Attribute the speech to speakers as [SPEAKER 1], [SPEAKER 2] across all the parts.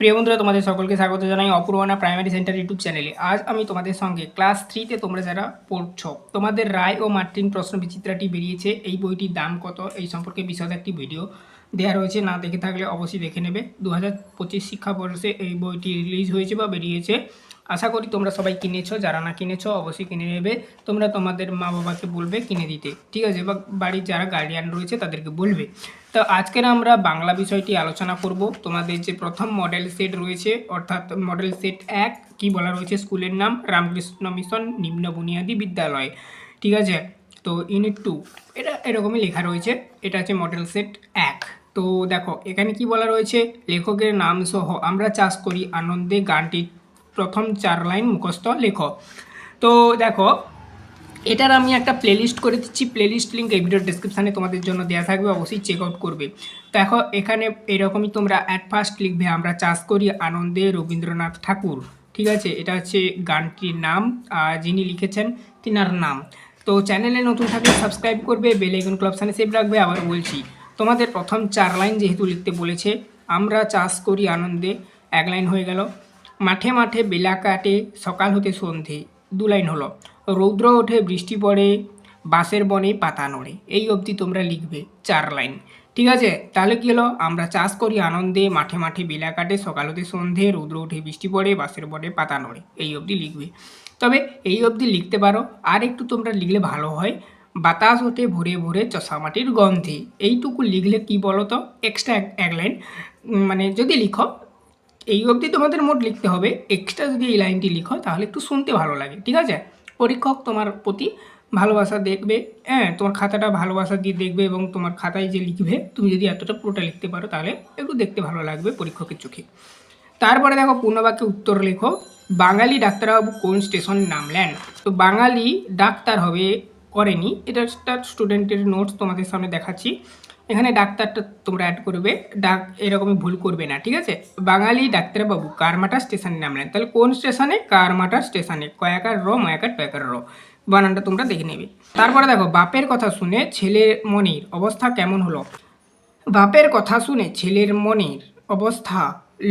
[SPEAKER 1] প্রিয় বন্ধুরা, তোমাদের সকলকে স্বাগত জানাই অপূর্বনা প্রাইমারি সেন্টার ইউটিউব চ্যানেলে। আজ আমি তোমাদের সঙ্গে ক্লাস 3তে তোমরা যারা পড়ছো, তোমাদের রায় ও মার্টিন প্রশ্ন বিচিত্রাটি বেরিয়েছে। এই বইটির দাম কত এই সম্পর্কে বিশদ একটি ভিডিও দেওয়া রয়েছে, না দেখে থাকলে অবশ্যই দেখে নেবে। 2025 শিক্ষাবর্ষে এই বইটি রিলিজ হয়েছে বা বেরিয়েছে। আশা করি তোমরা সবাই কিনেছো, যারা না কিনেছো অবশ্যই কিনে নেবে। তোমরা তোমাদের মা বাবাকে বলবে কিনে দিতে, ঠিক আছে, বা বাড়ির যারা গার্ডিয়ান রয়েছে তাদেরকে বলবে। তো আজকের আমরা বাংলা বিষয়টি আলোচনা করব। তোমাদের যে প্রথম মডেল সেট রয়েছে, অর্থাৎ মডেল সেট 1 কি বলা রয়েছে, স্কুলের নাম রামকৃষ্ণ মিশন নিম্ন বুনিয়াদী বিদ্যালয়, ঠিক আছে। তো ইউনিট 2 এটা এরকমই লেখা রয়েছে, এটা হচ্ছে মডেল সেট 1। তো দেখো এখানে কি বলা রয়েছে, লেখকের নাম সহ আমরা চাষ করি আনন্দে গানটির প্রথম 4 লাইন মুখস্থ লেখো। তো দেখো এটার আমি একটা প্লেলিস্ট করে দিচ্ছি, প্লেলিস্ট লিঙ্ক এই ভিডিওর ডেসক্রিপশানে তোমাদের জন্য দেওয়া থাকবে, অবশ্যই চেক আউট করবে। দেখো এখানে এরকমই তোমরা অ্যাট ফার্স্ট লিখবে আমরা চাষ করি আনন্দে রবীন্দ্রনাথ ঠাকুর, ঠিক আছে। এটা হচ্ছে গানটির নাম, যিনি লিখেছেন তিনার নাম। তো চ্যানেলে নতুন থাকলে সাবস্ক্রাইব করবে, বেল আইকন অপশানে সেভ রাখবে। আবার বলছি, তোমাদের প্রথম 4 লাইন যেহেতু লিখতে বলেছে, আমরা চাষ করি আনন্দে 1 লাইন হয়ে গেল। মাঠে মাঠে বেলা কাটে সকাল হতে সন্ধে 2 লাইন হলো। রৌদ্র ওঠে বৃষ্টি পড়ে বাঁশের বনে পাতা নড়ে, এই অবধি তোমরা লিখবে 4 লাইন, ঠিক আছে। তাহলে কী হলো, আমরা চাষ করি আনন্দে মাঠে মাঠে বেলা কাটে সকাল হতে সন্ধে রৌদ্র ওঠে বৃষ্টি পড়ে বাঁশের বনে পাতা নড়ে, এই অবধি লিখবে। তবে এই অবধি লিখতে পারো, আর একটু তোমরা লিখলে ভালো হয়, বাতাস ওঠে ভোরে ভোরে চষা মাটির গন্ধে, এইটুকু লিখলে কি বলো তো, এক্সট্রা 1 লাইন, মানে যদি লিখো এই অবধি তোমাদের মোট লিখতে হবে, এক্সট্রা যদি এই লাইনটি লিখো তাহলে একটু শুনতে ভালো লাগে, ঠিক আছে। পরীক্ষক তোমার প্রতি ভালোবাসা দেখবে, হ্যাঁ, তোমার খাতাটা ভালোবাসা দিয়ে দেখবে, এবং তোমার খাতায় যে লিখবে তুমি যদি এতটা পুরোটা লিখতে পারো তাহলে একটু দেখতে ভালো লাগবে পরীক্ষকের চোখে। তারপরে দেখো পূর্ণবাক্যে উত্তর লেখো, বাঙালি ডাক্তারবাবু কোন স্টেশনে নামলেন। তো বাঙালি ডাক্তার হবে করেনি, এটা একটা স্টুডেন্টের নোটস তোমাদের সামনে দেখাচ্ছি। এখানে ডাক্তারটা তোমরা অ্যাড করবে, এরকমই ভুল করবে না, ঠিক আছে। বাঙালি ডাক্তারবাবু কারমাটা স্টেশনে নামলেন, তাহলে কোন স্টেশনে, কারমাটা স্টেশনে, কয়াকার র ময়াকার টয়াকার র, বানানটা তোমরা দেখে নেবে। তারপরে দেখো বাপের কথা শুনে ছেলের মনের অবস্থা কেমন হলো। বাপের কথা শুনে ছেলের মনের অবস্থা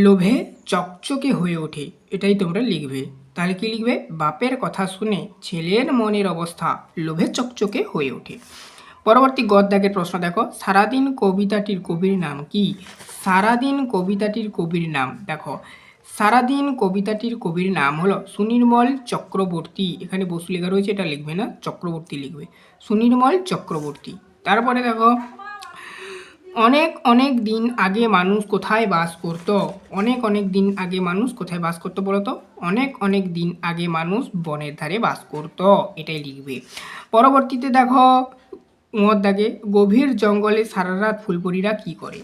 [SPEAKER 1] লোভে চকচকে হয়ে ওঠে, এটাই তোমরা লিখবে। তাহলে কি লিখবে, বাপের কথা শুনে ছেলের মনের অবস্থা লোভে চকচকে হয়ে ওঠে। পরবর্তী গদ্যাগের প্রশ্ন দেখো, সারাদিন কবিতাটির কবির নাম কি। সারাদিন কবিতাটির কবির নাম দেখো, সারাদিন কবিতাটির কবির নাম হলো সুনির্মল চক্রবর্তী। এখানে বসু লেখা রয়েছে, এটা লিখবে না, চক্রবর্তী লিখবে, সুনির্মল চক্রবর্তী। তারপরে দেখো, অনেক অনেক দিন আগে মানুষ কোথায় বাস করত। অনেক অনেক দিন আগে মানুষ কোথায় বাস করতো বলো তো, অনেক অনেক দিন আগে মানুষ বনের ধারে বাস করত, এটাই লিখবে। পরবর্তীতে দেখো দাগে, গভীর জঙ্গলে সারা রাত ফুলপরীরা কী করে।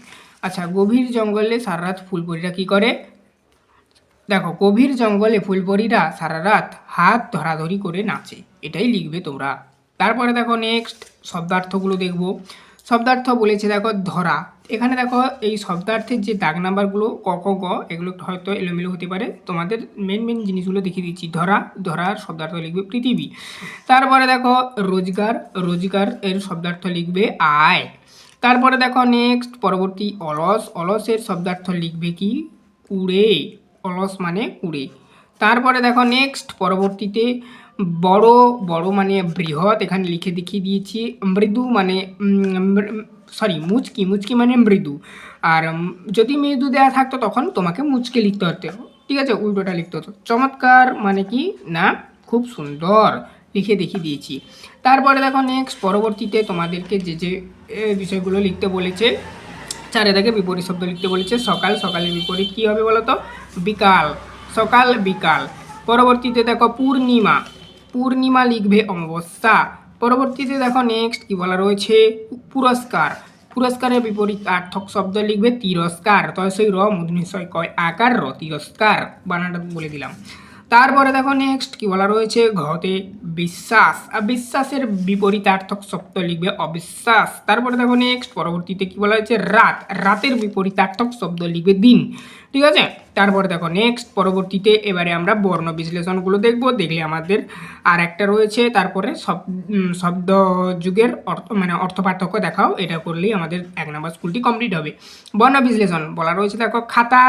[SPEAKER 1] আচ্ছা, গভীর জঙ্গলে সারা রাত ফুলপরীরা কী করে, দেখো গভীর জঙ্গলে ফুলপরীরা সারা রাত হাত ধরাধরি করে নাচে, এটাই লিখবে তোমরা। তারপরে দেখো নেক্সট শব্দার্থগুলো দেখবো। শব্দার্থ বলেছে দেখো ধরা, এখানে দেখো এই শব্দার্থের যে দাগ নাম্বারগুলো ক ক গ, এগুলো হয়তো এলোমেলো হতে পারে, তোমাদের মেন মেন জিনিসগুলো দেখিয়ে দিচ্ছি। ধরা, ধরার শব্দার্থ লিখবে পৃথিবী। তারপরে দেখো রোজগার, রোজগার এর শব্দার্থ লিখবে আয়। তারপরে দেখো নেক্সট পরবর্তী অলস, অলসের শব্দার্থ লিখবে কি কুড়ে, অলস মানে কুড়ে। তারপরে দেখো নেক্সট পরবর্তীতে বড়, বড় মানে বৃহৎ, এখানে লিখে দেখিয়ে দিয়েছি। মৃদু মানে সরি মুচকি, মুচকি মানে মৃদু, আর যদি মৃদু দেওয়া থাকতো তখন তোমাকে মুচকে লিখতে হতো, ঠিক আছে, উল্টোটা লিখতে হতো। চমৎকার মানে কি না খুব সুন্দর, লিখে দেখিয়ে দিয়েছি। তারপরে দেখো নেক্সট পরবর্তীতে তোমাদেরকে যে যে বিষয়গুলো লিখতে বলেছে, চারে দাগে বিপরীত শব্দ লিখতে বলেছে। সকাল, সকালের বিপরীত কী হবে বলো তো, বিকাল, সকাল বিকাল। পরবর্তীতে দেখো পূর্ণিমা, পূর্ণিমা লিখবে অমাবস্যা। পরবর্তীতে দেখো নেক্সট কি বলা রয়েছে, পুরস্কার, পুরস্কারের বিপরীতার্থক শব্দ লিখবে তিরস্কার, তয় র মূর্ধন্যয় কয় আকার র, তিরস্কার, বানানটা বলে দিলাম। তারপরে দেখো নেক্সট কি বলা রয়েছে, ঘতে বিশ্বাস, আর বিশ্বাসের বিপরীতার্থক শব্দ লিখবে অবিশ্বাস। তারপরে দেখো নেক্সট পরবর্তীতে কি বলা হয়েছে, রাত, রাতের বিপরীতার্থক শব্দ লিখবে দিন, ঠিক আছে। তারপরে দেখো নেক্সট পরবর্তীতে এবারে আমরা বর্ণ বিশ্লেষণগুলো দেখব, দেখলে আমাদের আর একটা রয়েছে, তারপরে শব্দ যুগের অর্থ মানে অর্থ পার্থক্য দেখাও, এটা করলেই আমাদের 1 নম্বর স্কুলটি কমপ্লিট হবে। বর্ণ বিশ্লেষণ বলা রয়েছে দেখো, খাতা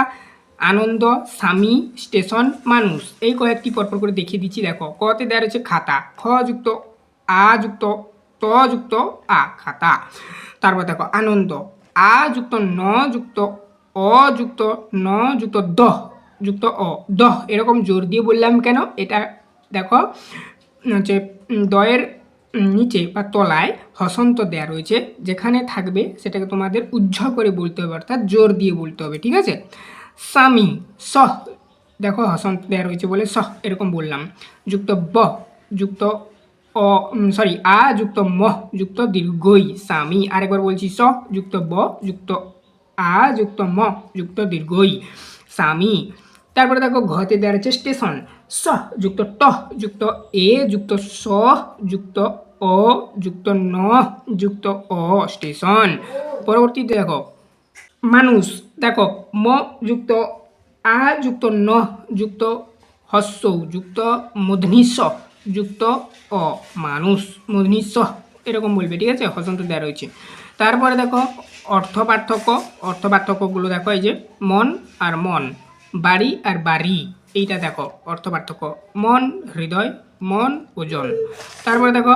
[SPEAKER 1] আনন্দ, স্বামী, স্টেশন, মানুষ। এই কয়েকটি পরপর করে দেখিয়ে দিচ্ছি। দেখো কতে দেওয়া রয়েছে খাতা, খ যুক্ত আ যুক্ত ত যুক্ত আ, খাতা। তারপর দেখো আনন্দ, আ যুক্ত ন যুক্ত অ যুক্ত ন যুক্ত দহ যুক্ত অ, দহ। এরকম জোর দিয়ে বললাম কেন? এটা দেখো হচ্ছে দয়ের নিচে বা তলায় হসন্ত দেয়া রয়েছে, যেখানে থাকবে সেটাকে তোমাদের উজ্জ্বল করে বলতে হবে, অর্থাৎ জোর দিয়ে বলতে হবে, ঠিক আছে। স্বামী, সহ, দেখো হসন্ত দেয়া রয়েছে বলে সহ এরকম বললাম, যুক্ত ব যুক্ত অ সরি আ যুক্ত মহ যুক্ত দীর্ঘই, স্বামী। আরেকবার বলছি, স যুক্ত ব যুক্ত আ যুক্ত ম যুক্ত দীর্ঘই, স্বামী। তারপরে দেখো ঘতে দেওয়া রয়েছে স্টেশন, স যুক্ত ট যুক্ত এ যুক্ত স যুক্ত অ যুক্ত ন যুক্ত অ, স্টেশন। পরবর্তীতে দেখো মানুষ, দেখো ম যুক্ত আ যুক্ত ন যুক্ত হস্য যুক্ত মূর্ধন্য যুক্ত অ, মানুষ, মূর্ধন্য এরকম বলবে, ঠিক আছে, হসন্ত দেওয়া রয়েছে। তারপরে দেখো অর্থ পার্থক্য, অর্থ পার্থক্যগুলো দেখো, এই যে মন আর মন, বাড়ি আর বাড়ি, এইটা দেখো অর্থ পার্থক্য, মন হৃদয়, মন ওজন। তারপরে দেখো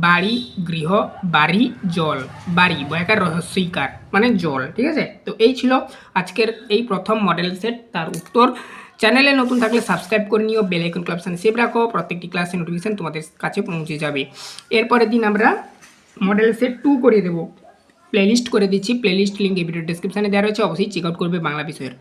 [SPEAKER 1] বাড়ি গৃহ, বাড়ি জল, বাড়ি বয়াকার রহস্যইকার মানে জল, ঠিক আছে। তো এই ছিল আজকের এই প্রথম মডেল সেট, তার উত্তর। চ্যানেলে নতুন থাকলে সাবস্ক্রাইব করে নিও, বেল আইকন ক্লাবসানে সেভ রাখো, প্রত্যেকটি ক্লাসের নোটিফিকেশন তোমাদের কাছে পৌঁছে যাবে। এরপরের দিন আমরা মডেল সেট 2 করে দেবো, প্লেলিস্ট করে দিচ্ছি, প্লেলিস্ট লিঙ্ক এই ভিডিও ডেসক্রিপশানে দেওয়া রয়েছে, অবশ্যই চেক আউট করবে বাংলা বিষয়ের।